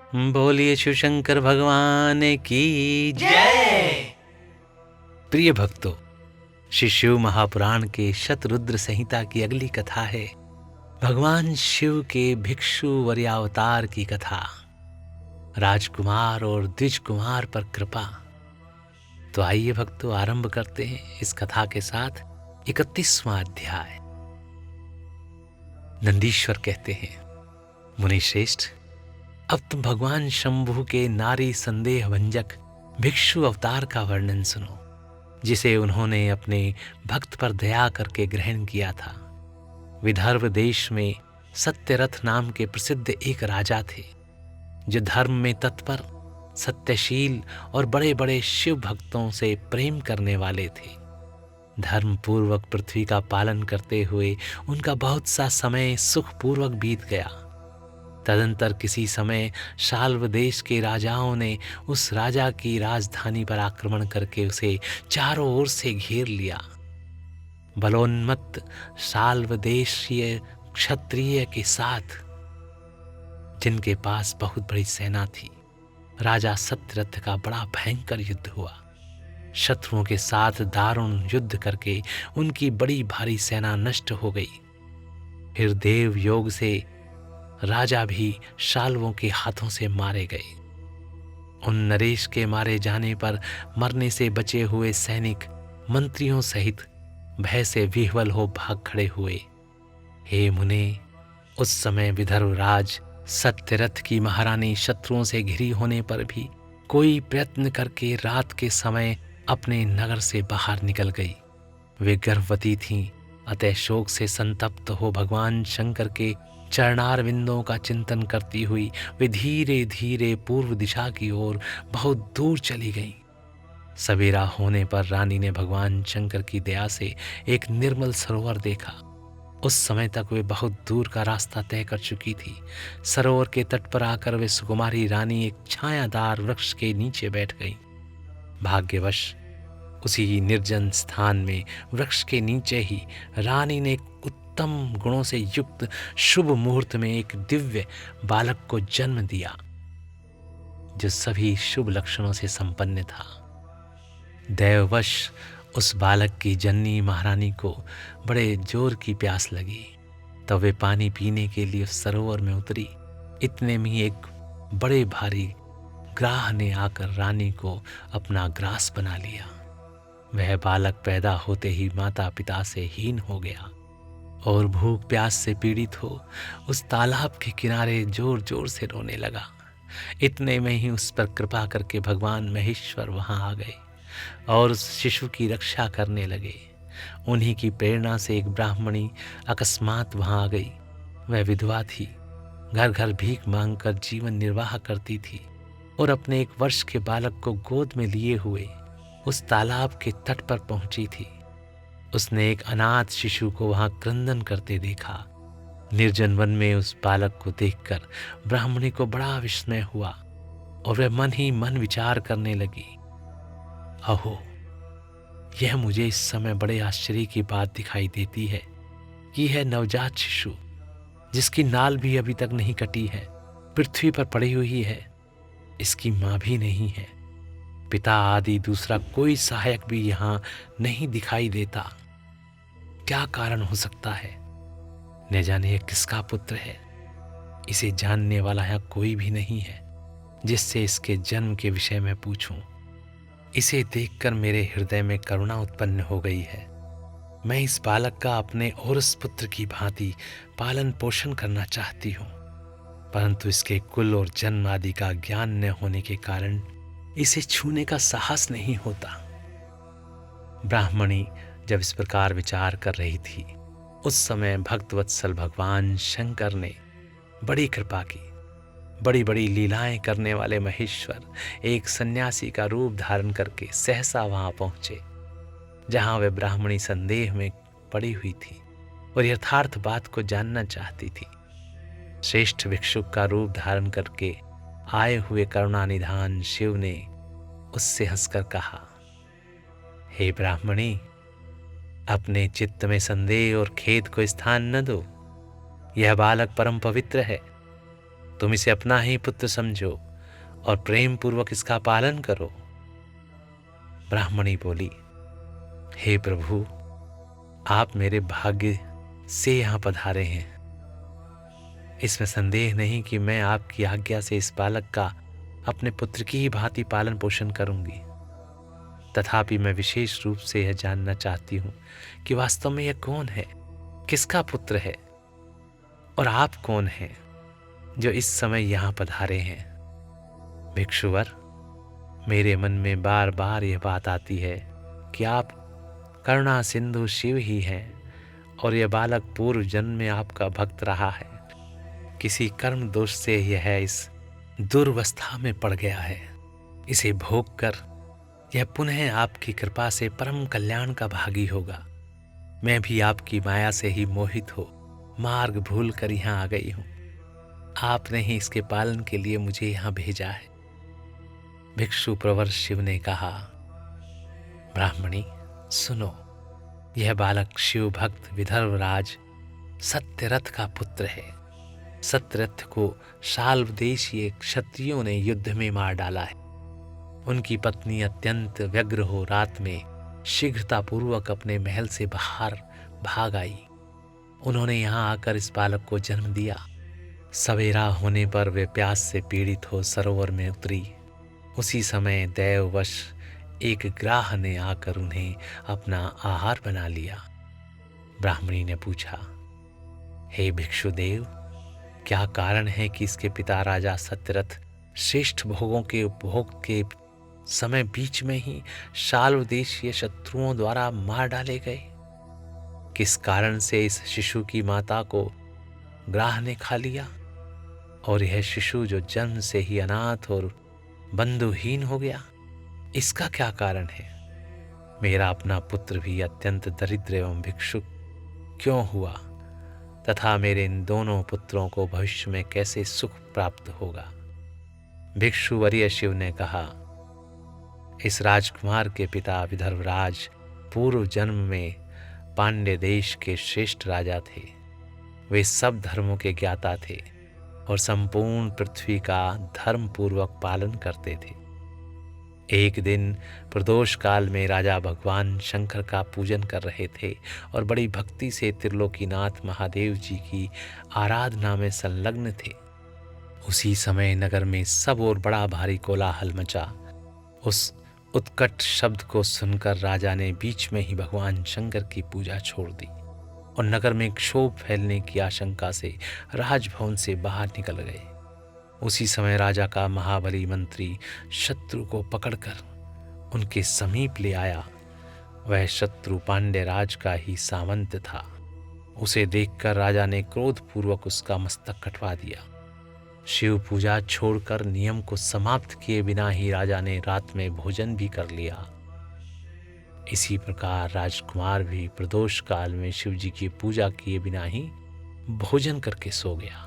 बोलिए शिव शंकर भगवान की जय। प्रिय भक्तों, श्री शिव महापुराण के शतरुद्र संहिता की अगली कथा है भगवान शिव के भिक्षु वर्यावतार की कथा। राजकुमार और द्विज कुमार पर कृपा। तो आइए भक्तों, आरंभ करते हैं इस कथा के साथ 31वां अध्याय। नंदीश्वर कहते हैं, मुनि श्रेष्ठ, अब तुम भगवान शंभु के नारी संदेह भंजक भिक्षु अवतार का वर्णन सुनो, जिसे उन्होंने अपने भक्त पर दया करके ग्रहण किया था। विदर्भ देश में सत्यरथ नाम के प्रसिद्ध एक राजा थे, जो धर्म में तत्पर, सत्यशील और बड़े बड़े शिव भक्तों से प्रेम करने वाले थे। धर्म पूर्वक पृथ्वी का पालन करते हुए उनका बहुत सा समय सुखपूर्वक बीत गया। तदंतर किसी समय शाल्व देश के राजाओं ने उस राजा की राजधानी पर आक्रमण करके उसे चारों ओर से घेर लिया। बलोन्मत्त शाल्व देशीय क्षत्रिय के साथ, जिनके पास बहुत बड़ी सेना थी, राजा सत्यरथ का बड़ा भयंकर युद्ध हुआ। शत्रुओं के साथ दारुण युद्ध करके उनकी बड़ी भारी सेना नष्ट हो गई। फिर देव योग से राजा भी शाल्वों के हाथों से मारे गए। उन नरेश के मारे जाने पर मरने से बचे हुए सैनिक मंत्रियों सहित भय से विह्वल हो भाग खड़े हुए। हे मुने, उस समय विदर्भ राज सत्यरथ की महारानी शत्रुओं से घिरी होने पर भी कोई प्रयत्न करके रात के समय अपने नगर से बाहर निकल गई। वे गर्भवती थीं, अतः शोक से संतप्त हो भगवान शंकर के चरणार बिंदों का चिंतन करती हुई वे धीरे धीरे पूर्व दिशा की ओर बहुत दूर चली गईं। सवेरा होने पर रानी ने भगवान शंकर की दया से एक निर्मल सरोवर देखा। उस समय तक वे बहुत दूर का रास्ता तय कर चुकी थी। सरोवर के तट पर आकर वे सुकुमारी रानी एक छायादार वृक्ष के नीचे बैठ गई। भाग्यवश उसी निर्जन स्थान में वृक्ष के नीचे ही रानी ने उत्तम गुणों से युक्त शुभ मुहूर्त में एक दिव्य बालक को जन्म दिया, जो सभी शुभ लक्षणों से संपन्न था। दैववश उस बालक की जननी महारानी को बड़े जोर की प्यास लगी, तब वे पानी पीने के लिए उस सरोवर में उतरी। इतने में एक बड़े भारी ग्राह ने आकर रानी को अपना ग्रास बना लिया। वह बालक पैदा होते ही माता पिता से हीन हो गया और भूख प्यास से पीड़ित हो उस तालाब के किनारे जोर जोर से रोने लगा। इतने में ही उस पर कृपा करके भगवान महेश्वर वहां आ गए और उस शिशु की रक्षा करने लगे। उन्हीं की प्रेरणा से एक ब्राह्मणी अकस्मात वहां आ गई। वह विधवा थी, घर घर भीख मांगकर जीवन निर्वाह करती थी और अपने 1 वर्ष के बालक को गोद में लिए हुए उस तालाब के तट पर पहुंची थी। उसने एक अनाथ शिशु को वहां क्रंदन करते देखा। निर्जन वन में उस बालक को देखकर ब्राह्मणी को बड़ा विस्मय हुआ और वह मन ही मन विचार करने लगी, अहो, यह मुझे इस समय बड़े आश्चर्य की बात दिखाई देती है कि यह नवजात शिशु, जिसकी नाल भी अभी तक नहीं कटी है, पृथ्वी पर पड़ी हुई है। इसकी मां भी नहीं है, पिता आदि दूसरा कोई सहायक भी यहाँ नहीं दिखाई देता। क्या कारण हो सकता है? न जाने यह किसका पुत्र है। इसे जानने वाला यहाँ कोई भी नहीं है जिससे इसके जन्म के विषय में पूछूं। इसे देखकर मेरे हृदय में करुणा उत्पन्न हो गई है। मैं इस बालक का अपने औरस पुत्र की भांति पालन पोषण करना चाहती हूँ, परंतु इसके कुल और जन्म आदि का ज्ञान न होने के कारण इसे छूने का साहस नहीं होता। ब्राह्मणी जब इस प्रकार विचार कर रही थी, उस समय भक्तवत्सल भगवान शंकर ने बड़ी कृपा की। बड़ी बड़ी लीलाएं करने वाले महेश्वर एक सन्यासी का रूप धारण करके सहसा वहां पहुंचे, जहां वे ब्राह्मणी संदेह में पड़ी हुई थी और यथार्थ बात को जानना चाहती थी। श्रेष्ठ भिक्षुक का रूप धारण करके आए हुए करुणानिधान शिव ने उससे हंसकर कहा, हे ब्राह्मणी, अपने चित्त में संदेह और खेद को स्थान न दो। यह बालक परम पवित्र है। तुम इसे अपना ही पुत्र समझो और प्रेम पूर्वक इसका पालन करो। ब्राह्मणी बोली, हे प्रभु, आप मेरे भाग्य से यहाँ पधारे हैं। इसमें संदेह नहीं कि मैं आपकी आज्ञा से इस बालक का अपने पुत्र की ही भांति पालन पोषण करूंगी। तथापि मैं विशेष रूप से यह जानना चाहती हूँ कि वास्तव में यह कौन है, किसका पुत्र है, और आप कौन हैं जो इस समय यहाँ पधारे हैं। भिक्षुवर, मेरे मन में बार बार यह बात आती है कि आप करुणा सिंधु शिव ही हैं और यह बालक पूर्व जन्म में आपका भक्त रहा है। किसी कर्म दोष से यह इस दुर्वस्था में पड़ गया है। इसे भोग कर यह पुनः आपकी कृपा से परम कल्याण का भागी होगा। मैं भी आपकी माया से ही मोहित हो मार्ग भूल कर यहाँ आ गई हूँ। आपने ही इसके पालन के लिए मुझे यहाँ भेजा है। भिक्षु प्रवर शिव ने कहा, ब्राह्मणी सुनो, यह बालक शिव भक्त विदर्भराज सत्यरथ का पुत्र है। सत्यरथ को शाल्व देशीय क्षत्रियों ने युद्ध में मार डाला है। उनकी पत्नी अत्यंत व्यग्र हो रात में शीघ्रतापूर्वक अपने महल से बाहर भाग आई। उन्होंने यहाँ आकर इस बालक को जन्म दिया। सवेरा होने पर वे प्यास से पीड़ित हो सरोवर में उतरी। उसी समय दैववश एक ग्राह ने आकर उन्हें अपना आहार बना लिया। ब्राह्मणी ने पूछा, हे भिक्षुदेव, क्या कारण है कि इसके पिता राजा सत्यरथ श्रेष्ठ भोगों के उपभोग के समय बीच में ही शाल्व देशीय शत्रुओं द्वारा मार डाले गए? किस कारण से इस शिशु की माता को ग्राह ने खा लिया और यह शिशु जो जन्म से ही अनाथ और बंधुहीन हो गया, इसका क्या कारण है? मेरा अपना पुत्र भी अत्यंत दरिद्र एवं भिक्षुक क्यों हुआ तथा मेरे इन दोनों पुत्रों को भविष्य में कैसे सुख प्राप्त होगा? भिक्षु वर्य शिव ने कहा, इस राजकुमार के पिता विदर्भराज पूर्व जन्म में पांड्य देश के श्रेष्ठ राजा थे। वे सब धर्मों के ज्ञाता थे और संपूर्ण पृथ्वी का धर्म पूर्वक पालन करते थे। एक दिन प्रदोष काल में राजा भगवान शंकर का पूजन कर रहे थे और बड़ी भक्ति से त्रिलोकीनाथ महादेव जी की आराधना में संलग्न थे। उसी समय नगर में सब और बड़ा भारी कोलाहल मचा। उस उत्कट शब्द को सुनकर राजा ने बीच में ही भगवान शंकर की पूजा छोड़ दी और नगर में क्षोभ फैलने की आशंका से राजभवन से बाहर निकल गए। उसी समय राजा का महाबली मंत्री शत्रु को पकड़कर उनके समीप ले आया। वह शत्रु पांड्य राज का ही सामंत था। उसे देखकर राजा ने क्रोधपूर्वक उसका मस्तक कटवा दिया। शिव पूजा छोड़कर नियम को समाप्त किए बिना ही राजा ने रात में भोजन भी कर लिया। इसी प्रकार राजकुमार भी प्रदोष काल में शिव जी की पूजा किए बिना ही भोजन करके सो गया।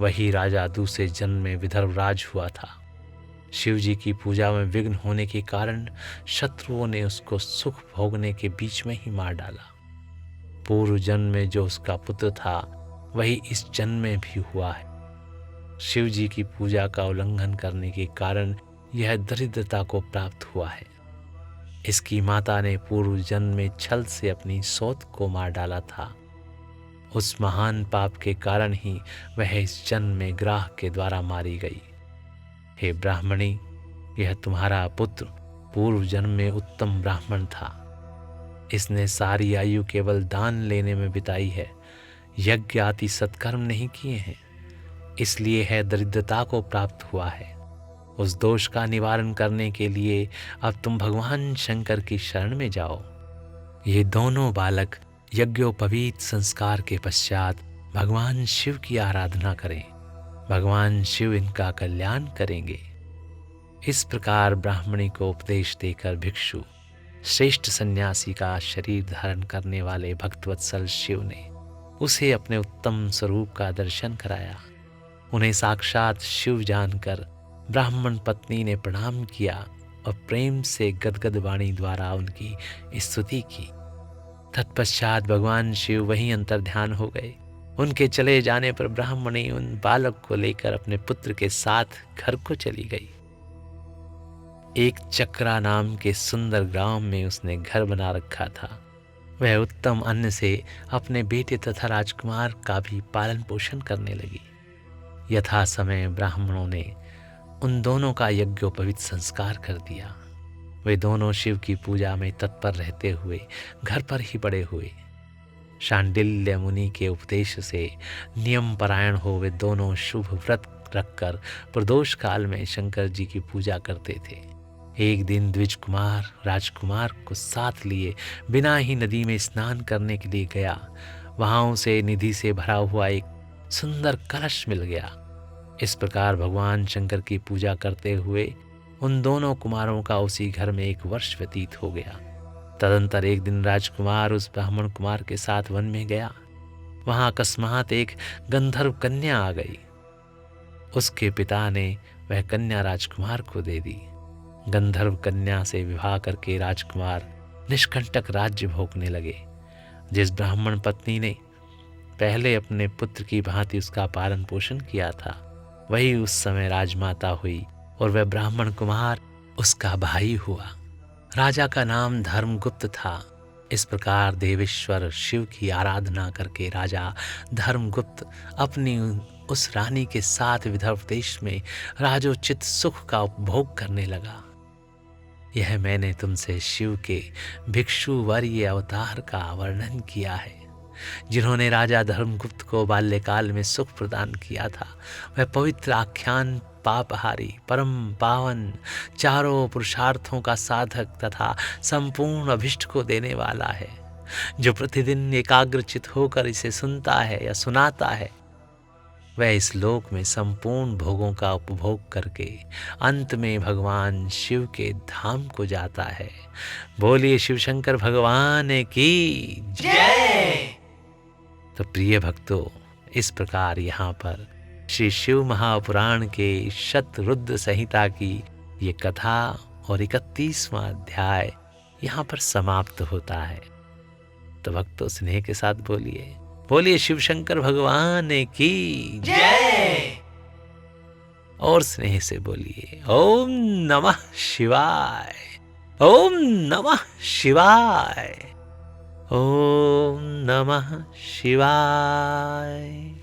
वही राजा दूसरे जन्म में विदर्भराज हुआ था। शिव जी की पूजा में विघ्न होने के कारण शत्रुओं ने उसको सुख भोगने के बीच में ही मार डाला। पूर्व जन्म में जो उसका पुत्र था वही इस जन्म में भी हुआ है। शिव जी की पूजा का उल्लंघन करने के कारण यह दरिद्रता को प्राप्त हुआ है। इसकी माता ने पूर्व जन्म में छल से अपनी सौत को मार डाला था। उस महान पाप के कारण ही वह इस जन्म में ग्राह के द्वारा मारी गई। हे ब्राह्मणी, यह तुम्हारा पुत्र पूर्व जन्म में उत्तम ब्राह्मण था। इसने सारी आयु केवल दान लेने में बिताई है, यज्ञ आदि सत्कर्म नहीं किए हैं, इसलिए है दरिद्रता को प्राप्त हुआ है। उस दोष का निवारण करने के लिए अब तुम भगवान शंकर की शरण में जाओ। ये दोनों बालक यज्ञोपवीत संस्कार के पश्चात भगवान शिव की आराधना करें। भगवान शिव इनका कल्याण करेंगे। इस प्रकार ब्राह्मणी को उपदेश देकर भिक्षु श्रेष्ठ सन्यासी का शरीर धारण करने वाले भक्तवत्सल शिव ने उसे अपने उत्तम स्वरूप का दर्शन कराया। उन्हें साक्षात शिव जानकर ब्राह्मण पत्नी ने प्रणाम किया और प्रेम से गदगद वाणी द्वारा उनकी स्तुति की। तत्पश्चात भगवान शिव वहीं अंतर्ध्यान हो गए उनके चले जाने पर ब्राह्मणी उन बालक को लेकर अपने पुत्र के साथ घर को चली गई। एक चक्रा नाम के सुंदर ग्राम में उसने घर बना रखा था। वह उत्तम अन्न से अपने बेटे तथा राजकुमार का भी पालन पोषण करने लगी। यथा समय ब्राह्मणों ने उन दोनों का यज्ञोपवीत संस्कार कर दिया। वे दोनों शिव की पूजा में तत्पर रहते हुए घर पर ही बड़े हुए। शांडिल्य मुनि के उपदेश से नियम परायण हो वे दोनों शुभ व्रत रखकर प्रदोष काल में शंकर जी की पूजा करते थे। एक दिन द्विज कुमार राजकुमार को साथ लिए बिना ही नदी में स्नान करने के लिए गया। वहां उसे निधि से भरा हुआ एक सुंदर कलश मिल गया। इस प्रकार भगवान शंकर की पूजा करते हुए उन दोनों कुमारों का उसी घर में 1 वर्ष व्यतीत हो गया। तदंतर एक दिन राजकुमार उस ब्राह्मण कुमार के साथ वन में गया। वहां अकस्मात एक गंधर्व कन्या आ गई। उसके पिता ने वह कन्या राजकुमार को दे दी। गंधर्व कन्या से विवाह करके राजकुमार निष्कंटक राज्य भोगने लगे। जिस ब्राह्मण पत्नी ने पहले अपने पुत्र की भांति उसका पालन पोषण किया था, वही उस समय राजमाता हुई और वह ब्राह्मण कुमार उसका भाई हुआ। राजा का नाम धर्मगुप्त था। इस प्रकार देवेश्वर शिव की आराधना करके राजा धर्मगुप्त अपनी उस रानी के साथ विदर्भ देश में राजोचित सुख का उपभोग करने लगा। यह मैंने तुमसे शिव के भिक्षु वर्य अवतार का वर्णन किया है, जिन्होंने राजा धर्मगुप्त को बाल्यकाल में सुख प्रदान किया था। वह पवित्र आख्यान पापहारी परम पावन चारों पुरुषार्थों का साधक तथा संपूर्ण अभिष्ट को देने वाला है। जो प्रतिदिन एकाग्रचित होकर इसे सुनता है या सुनाता है, वह इस लोक में संपूर्ण भोगों का उपभोग करके अंत में भगवान शिव के धाम को जाता है। बोलिए शिव शंकर भगवान की जय। तो प्रिय भक्तों, इस प्रकार यहाँ पर श्री शिव महापुराण के शतरुद्र संहिता की ये कथा और 31वां अध्याय यहाँ पर समाप्त होता है। तो भक्तों स्नेह के साथ बोलिए शिव शंकर भगवान की जय। और स्नेह से बोलिए ओम नमः शिवाय, ओम नमः शिवाय, ओम नमः शिवाय।